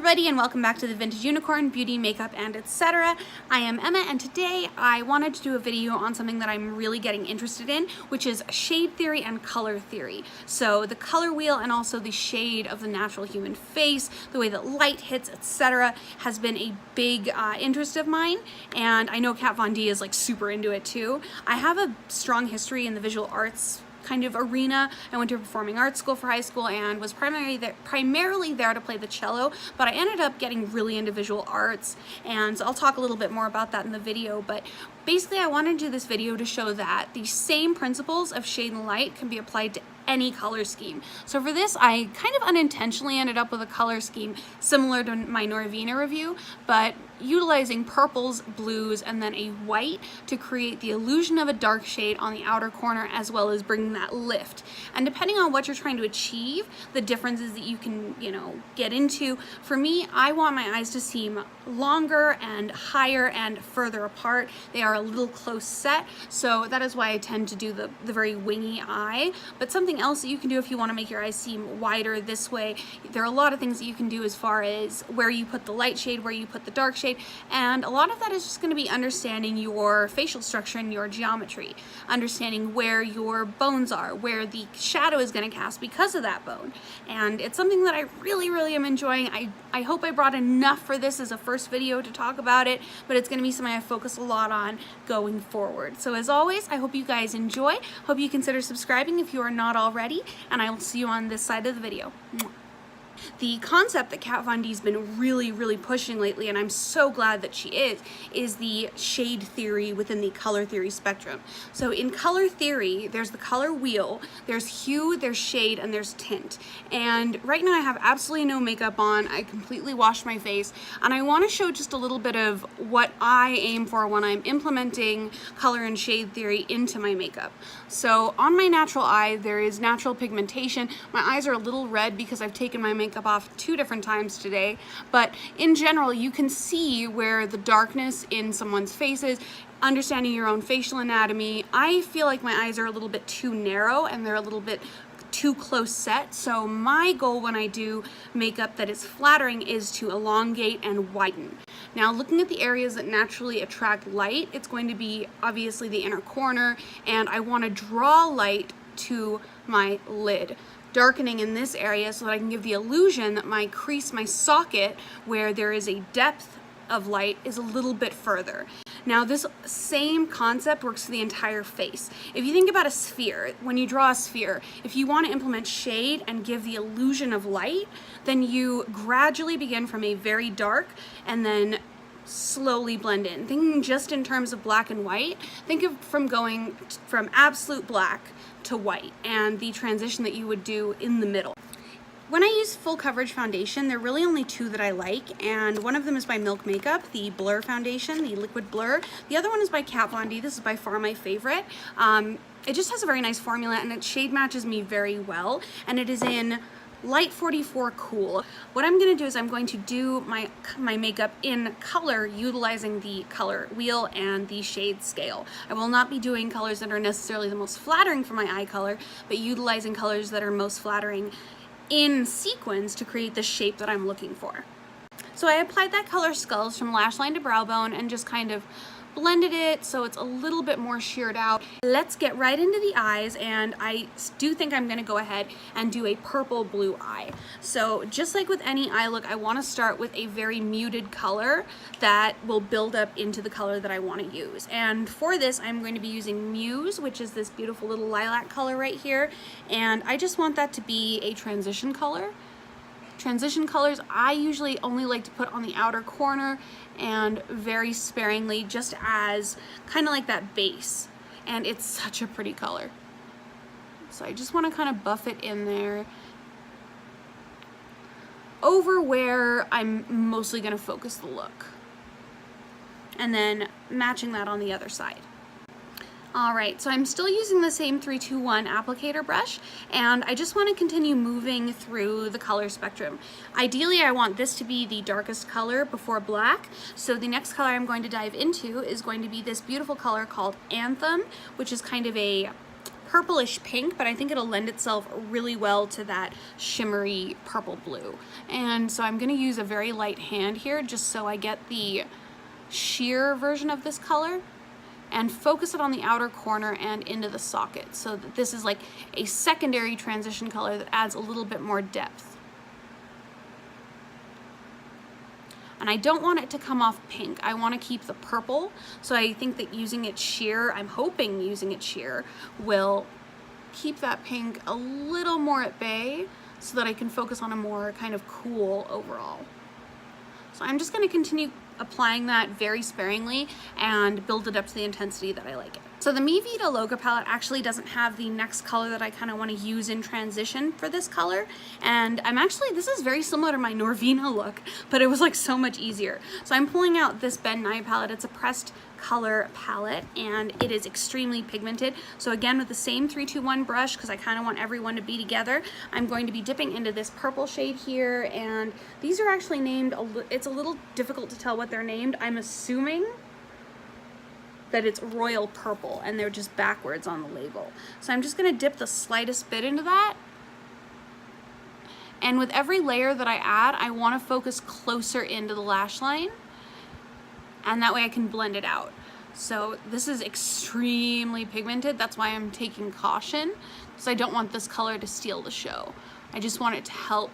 everybody, and welcome back to the Vintage Unicorn Beauty, Makeup, and etc. I am Emma, and today I wanted to do a video on something that I'm really getting interested in, which is shade theory and color theory. So the color wheel and also the shade of the natural human face, the way that light hits, etc. has been a big interest of mine, and I know Kat Von D is like super into it too. I have a strong history in the visual arts kind of arena. I went to a performing arts school for high school and was primarily there to play the cello, but I ended up getting really into visual arts, and so I'll talk a little bit more about that in the video. But basically I wanted to do this video to show that the same principles of shade and light can be applied to any color scheme. So for this, I kind of unintentionally ended up with a color scheme similar to my Norvina review, but utilizing purples, blues, and then a white to create the illusion of a dark shade on the outer corner, as well as bringing that lift. And depending on what you're trying to achieve, the differences that you can, get into. For me, I want my eyes to seem longer and higher and further apart. They are a little close set, so that is why I tend to do the very wingy eye. But something else that you can do if you want to make your eyes seem wider this way, there are a lot of things that you can do as far as where you put the light shade, where you put the dark shade, and a lot of that is just going to be understanding your facial structure and your geometry, understanding where your bones are, where the shadow is going to cast because of that bone. And it's something that I really am enjoying. I hope I brought enough for this as a first video to talk about it, but it's going to be something I focus a lot on going forward. So as always, I hope you guys enjoy. Hope you consider subscribing if you are not already, and I will see you on this side of the video. The concept that Kat Von D's been really pushing lately, and I'm so glad that she is the shade theory within the color theory spectrum. So in color theory, there's the color wheel, there's hue, there's shade, and there's tint. And right now I have absolutely no makeup on. I completely washed my face, and I want to show just a little bit of what I aim for when I'm implementing color and shade theory into my makeup. So on my natural eye, there is natural pigmentation. My eyes are a little red because I've taken my makeup off 2 different times today, but in general you can see where the darkness in someone's face is. Understanding your own facial anatomy, I feel like my eyes are a little bit too narrow and they're a little bit too close set, so my goal when I do makeup that is flattering is to elongate and widen. Now, looking at the areas that naturally attract light, it's going to be obviously the inner corner, and I want to draw light to my lid, darkening in this area so that I can give the illusion that my crease, my socket, where there is a depth of light, is a little bit further. Now, this same concept works for the entire face. If you think about a sphere, when you draw a sphere, if you want to implement shade and give the illusion of light, then you gradually begin from a very dark and then slowly blend in. Thinking just in terms of black and white, think of from going from absolute black to white and the transition that you would do in the middle. When I use full coverage foundation, there are really only 2 that I like, and one of them is by Milk Makeup, the Blur foundation, the liquid blur. The other one is by Kat Von D. This is by far my favorite. It just has a very nice formula, and it shade matches me very well, and it is in Light 44 Cool. What I'm going to do is I'm going to do my makeup in color utilizing the color wheel and the shade scale. I will not be doing colors that are necessarily the most flattering for my eye color, but utilizing colors that are most flattering in sequence to create the shape that I'm looking for. So I applied that color Skulls from lash line to brow bone and just kind of blended it so it's a little bit more sheared out. Let's get right into the eyes, and I do think I'm going to go ahead and do a purple blue eye. So just like with any eye look, I want to start with a very muted color that will build up into the color that I want to use. And for this, I'm going to be using Muse, which is this beautiful little lilac color right here, and I just want that to be a transition color. Transition colors I usually only like to put on the outer corner and very sparingly, just as kind of like that base, and it's such a pretty color. So I just want to kind of buff it in there over where I'm mostly going to focus the look, and then matching that on the other side. Alright, so I'm still using the same 321 applicator brush, and I just want to continue moving through the color spectrum. Ideally, I want this to be the darkest color before black, so the next color I'm going to dive into is going to be this beautiful color called Anthem, which is kind of a purplish pink, but I think it'll lend itself really well to that shimmery purple blue. And so I'm gonna use a very light hand here just so I get the sheer version of this color and focus it on the outer corner and into the socket so that this is like a secondary transition color that adds a little bit more depth. And I don't want it to come off pink. I want to keep the purple, so I think that using it sheer, I'm hoping using it sheer will keep that pink a little more at bay so that I can focus on a more kind of cool overall. So I'm just going to continue applying that very sparingly and build it up to the intensity that I like it. So the Mi Vida Loca palette actually doesn't have the next color that I kind of want to use in transition for this color, and this is very similar to my Norvina look, but it was like so much easier. So I'm pulling out this Ben Nye palette. It's a pressed color palette and it is extremely pigmented. So again, with the same 321 brush, because I kind of want everyone to be together, I'm going to be dipping into this purple shade here, and these are actually named, it's a little difficult to tell what they're named. I'm assuming that it's royal purple and they're just backwards on the label. So I'm just gonna dip the slightest bit into that. And with every layer that I add, I wanna focus closer into the lash line, and that way I can blend it out. So this is extremely pigmented. That's why I'm taking caution, because I don't want this color to steal the show. I just want it to help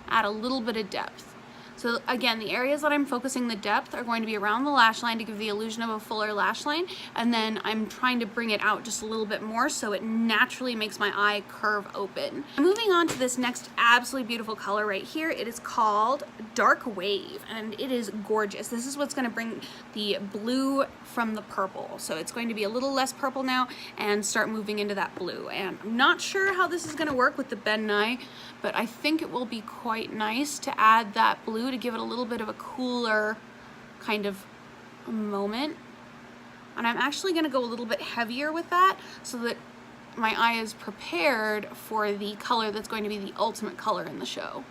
add a little bit of depth. So again, the areas that I'm focusing the depth are going to be around the lash line to give the illusion of a fuller lash line, and then I'm trying to bring it out just a little bit more so it naturally makes my eye curve open. Moving on to this next absolutely beautiful color right here. It is called Dark Wave, and it is gorgeous. This is what's going to bring the blue from the purple. So it's going to be a little less purple now and start moving into that blue. And I'm not sure how this is going to work with the Ben Nye, but I think it will be quite nice to add that blue to give it a little bit of a cooler kind of moment. And I'm actually going to go a little bit heavier with that so that my eye is prepared for the color that's going to be the ultimate color in the show.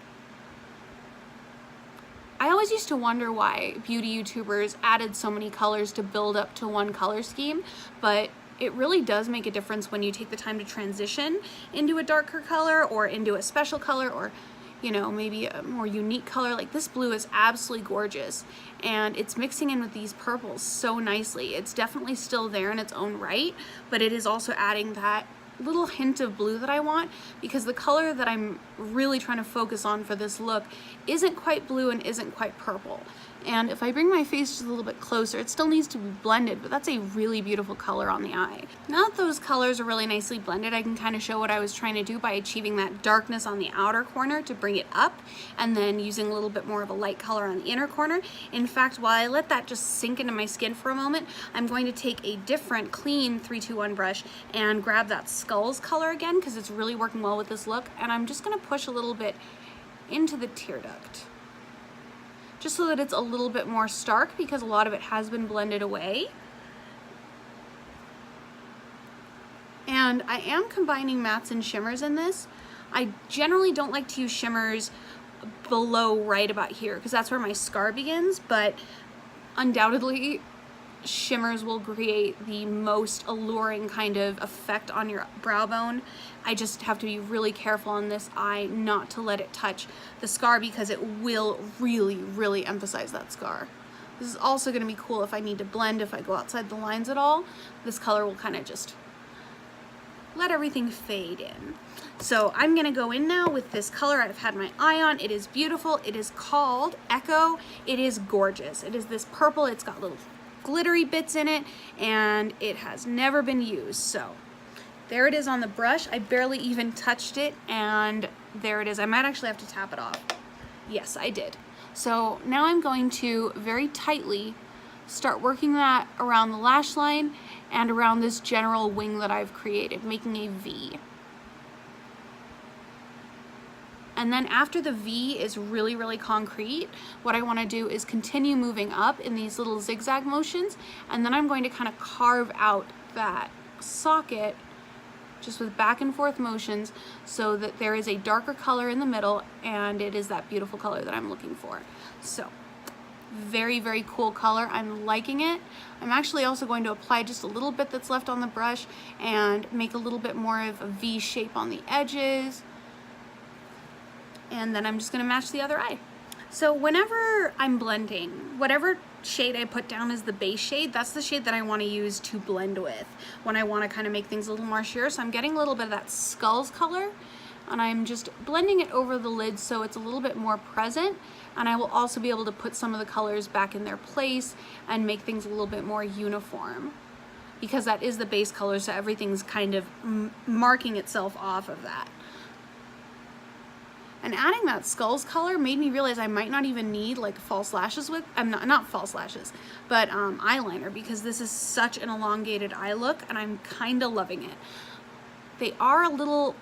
I always used to wonder why beauty YouTubers added so many colors to build up to one color scheme, but it really does make a difference when you take the time to transition into a darker color or into a special color, or you know, maybe a more unique color. Like this blue is absolutely gorgeous, and it's mixing in with these purples so nicely. It's definitely still there in its own right, but it is also adding that little hint of blue that I want, because the color that I'm really trying to focus on for this look isn't quite blue and isn't quite purple. And if I bring my face just a little bit closer, it still needs to be blended, but that's a really beautiful color on the eye. Now that those colors are really nicely blended, I can kind of show what I was trying to do by achieving that darkness on the outer corner to bring it up, and then using a little bit more of a light color on the inner corner. In fact, while I let that just sink into my skin for a moment, I'm going to take a different clean 321 brush and grab that skulls color again, because it's really working well with this look, and I'm just going to push a little bit into the tear duct, just so that it's a little bit more stark, because a lot of it has been blended away. And I am combining mattes and shimmers in this. I generally don't like to use shimmers below right about here, because that's where my scar begins, but undoubtedly shimmers will create the most alluring kind of effect on your brow bone. I just have to be really careful on this eye not to let it touch the scar, because it will really emphasize that scar. This is also going to be cool if I need to blend, if I go outside the lines at all. This color will kind of just let everything fade in. So I'm going to go in now with this color I've had my eye on. It is beautiful. It is called Echo. It is gorgeous. It is this purple. It's got little glittery bits in it, and it has never been used. So there it is on the brush. I barely even touched it, and there it is. I might actually have to tap it off. Yes, I did. So now I'm going to very tightly start working that around the lash line and around this general wing that I've created, making a V. And then after the V is really concrete, what I want to do is continue moving up in these little zigzag motions, and then I'm going to kind of carve out that socket just with back and forth motions so that there is a darker color in the middle, and it is that beautiful color that I'm looking for. So Very, very cool color. I'm liking it. I'm actually also going to apply just a little bit that's left on the brush and make a little bit more of a V shape on the edges. And then I'm just going to match the other eye. So whenever I'm blending, whatever shade I put down as the base shade, that's the shade that I want to use to blend with when I want to kind of make things a little more sheer. So I'm getting a little bit of that skulls color, and I'm just blending it over the lid so it's a little bit more present, and I will also be able to put some of the colors back in their place and make things a little bit more uniform, because that is the base color, so everything's kind of marking itself off of that. And adding that skulls color made me realize I might not even need like false lashes with, not false lashes, but eyeliner, because this is such an elongated eye look and I'm kind of loving it. They are a little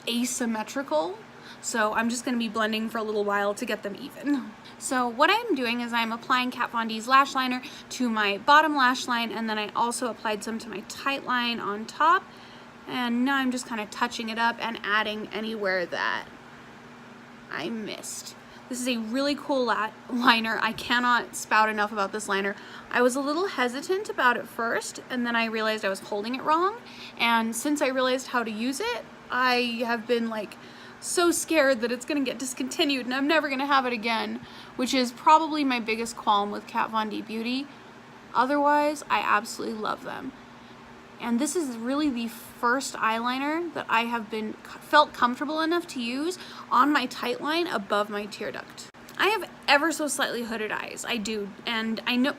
asymmetrical, so I'm just going to be blending for a little while to get them even. So what I'm doing is I'm applying Kat Von D's lash liner to my bottom lash line, and then I also applied some to my tight line on top, and now I'm just kind of touching it up and adding anywhere that I missed. This is a really cool liner. I cannot spout enough about this liner. I was a little hesitant about it first, and then I realized I was holding it wrong, and since I realized how to use it, I have been like so scared that it's gonna get discontinued and I'm never gonna have it again, which is probably my biggest qualm with Kat Von D Beauty. Otherwise, I absolutely love them. And this is really the first eyeliner that I have felt comfortable enough to use on my tight line above my tear duct. I have ever so slightly hooded eyes, I do, and I know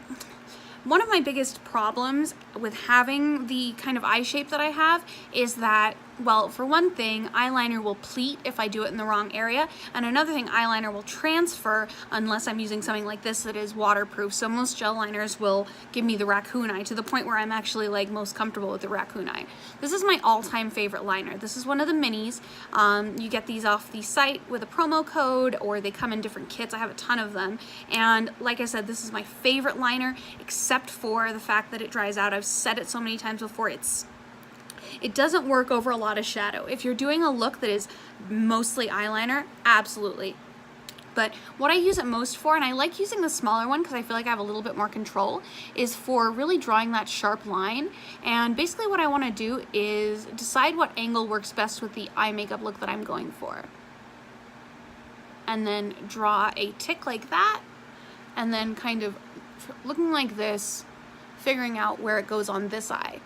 one of my biggest problems with having the kind of eye shape that I have is that, well, for one thing, eyeliner will pleat if I do it in the wrong area, and another thing, eyeliner will transfer unless I'm using something like this that is waterproof. So most gel liners will give me the raccoon eye, to the point where I'm actually like most comfortable with the raccoon eye. This is my all-time favorite liner. This is one of the minis. You get these off the site with a promo code, or they come in different kits. I have a ton of them, and like I said, this is my favorite liner, except for the fact that it dries out. I've said it so many times before, it doesn't work over a lot of shadow. If you're doing a look that is mostly eyeliner, absolutely. But what I use it most for, and I like using the smaller one because I feel like I have a little bit more control, is for really drawing that sharp line. And basically what I want to do is decide what angle works best with the eye makeup look that I'm going for. And then draw a tick like that, and then kind of looking like this, figuring out where it goes on this eye.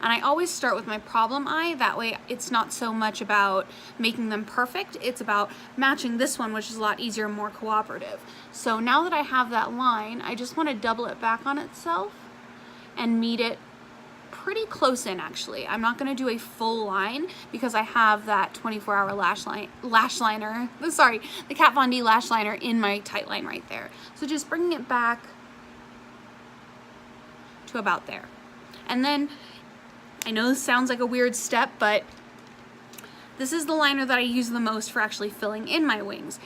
And I always start with my problem eye, that way it's not so much about making them perfect, it's about matching this one, which is a lot easier and more cooperative. So now that I have that line, I just want to double it back on itself and meet it pretty close in, actually. I'm not going to do a full line because I have that 24-hour the Kat Von D lash liner in my tight line right there. So just bringing it back to about there. And then, I know this sounds like a weird step, but this is the liner that I use the most for actually filling in my wings.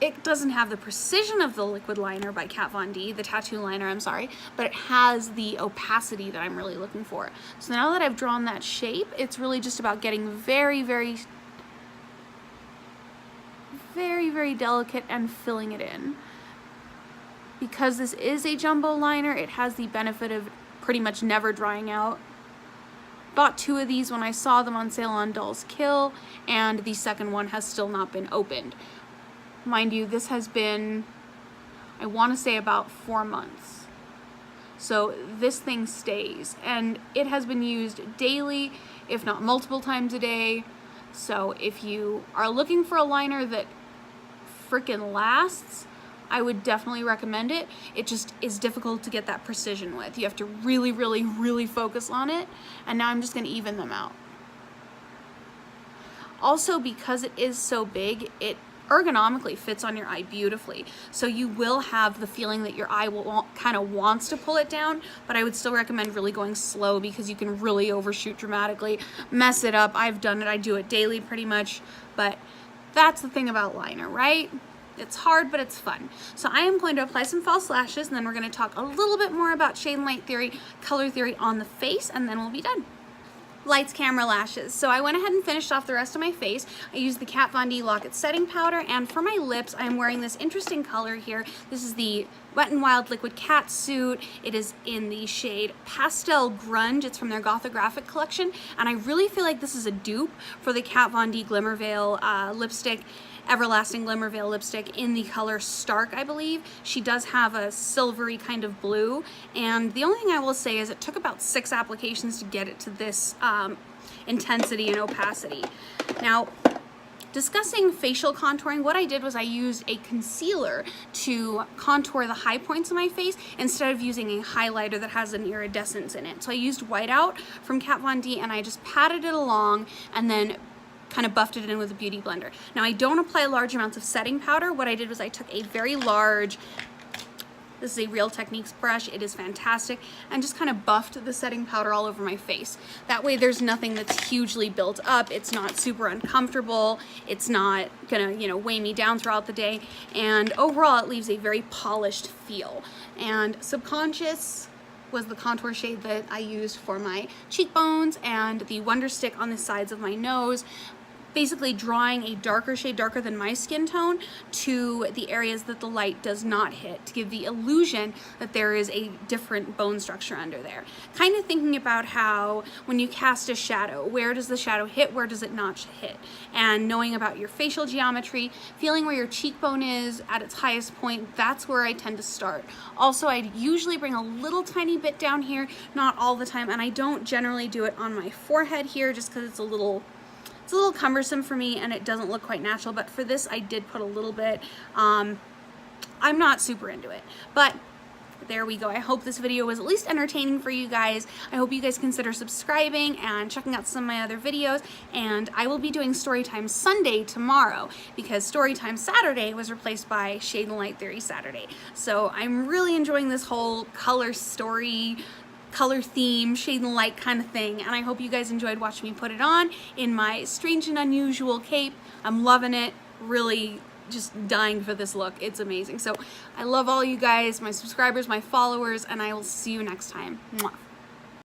It doesn't have the precision of the liquid liner by Kat Von D, the tattoo liner, I'm sorry, but it has the opacity that I'm really looking for. So now that I've drawn that shape, it's really just about getting very, very, very, very delicate and filling it in. Because this is a jumbo liner, it has the benefit of pretty much never drying out. Bought 2 of these when I saw them on sale on Doll's Kill, and the second one has still not been opened. Mind you, this has been, I want to say, about 4 months. So this thing stays, and it has been used daily, if not multiple times a day. So if you are looking for a liner that freaking lasts, I would definitely recommend it. It just is difficult to get that precision with. You have to really, really, really focus on it. And now I'm just gonna even them out. Also, because it is so big, it ergonomically fits on your eye beautifully. So you will have the feeling that your eye will kind of wants to pull it down, but I would still recommend really going slow because you can really overshoot dramatically, mess it up. I've done it, I do it daily pretty much, but that's the thing about liner, right? It's hard, but it's fun. So I am going to apply some false lashes, and then we're going to talk a little bit more about shade and light theory, color theory on the face, and then we'll be done. Lights, camera, lashes. So I went ahead and finished off the rest of my face. I used the Kat Von D Lock It setting powder, and for my lips I'm wearing this interesting color here. This is the Wet n Wild Liquid Cat Suit. It is in the shade Pastel Grunge. It's from their Gothographic collection, and I really feel like this is a dupe for the Kat Von D Glimmer Veil lipstick, Everlasting Glimmer Veil lipstick in the color Stark, I believe. She does have a silvery kind of blue, and the only thing I will say is it took about 6 applications to get it to this intensity and opacity. Now, discussing facial contouring, what I did was I used a concealer to contour the high points of my face instead of using a highlighter that has an iridescence in it. So I used Whiteout from Kat Von D, and I just patted it along and then kind of buffed it in with a beauty blender. Now I don't apply large amounts of setting powder. What I did was I took a very large, this is a Real Techniques brush, it is fantastic, and just kind of buffed the setting powder all over my face. That way there's nothing that's hugely built up, it's not super uncomfortable, it's not gonna, you know, weigh me down throughout the day, and overall it leaves a very polished feel. And Subconscious was the contour shade that I used for my cheekbones, and the Wonder Stick on the sides of my nose, basically drawing a darker shade, darker than my skin tone, to the areas that the light does not hit, to give the illusion that there is a different bone structure under there. Kind of thinking about how when you cast a shadow, where does the shadow hit, where does it not hit? And knowing about your facial geometry, feeling where your cheekbone is at its highest point, that's where I tend to start. Also, I usually bring a little tiny bit down here, not all the time, and I don't generally do it on my forehead here just because it's a little cumbersome for me and it doesn't look quite natural, but for this I did put a little bit. I'm not super into it, but there we go. I hope this video was at least entertaining for you guys. I hope you guys consider subscribing and checking out some of my other videos, and I will be doing Storytime Sunday tomorrow because Storytime Saturday was replaced by Shade and Light Theory Saturday. So I'm really enjoying this whole color story, color theme, shade and light kind of thing, and I hope you guys enjoyed watching me put it on in my strange and unusual cape. I'm loving it, really just dying for this look. It's amazing. So I love all you guys, my subscribers, my followers, and I will see you next time. Mwah.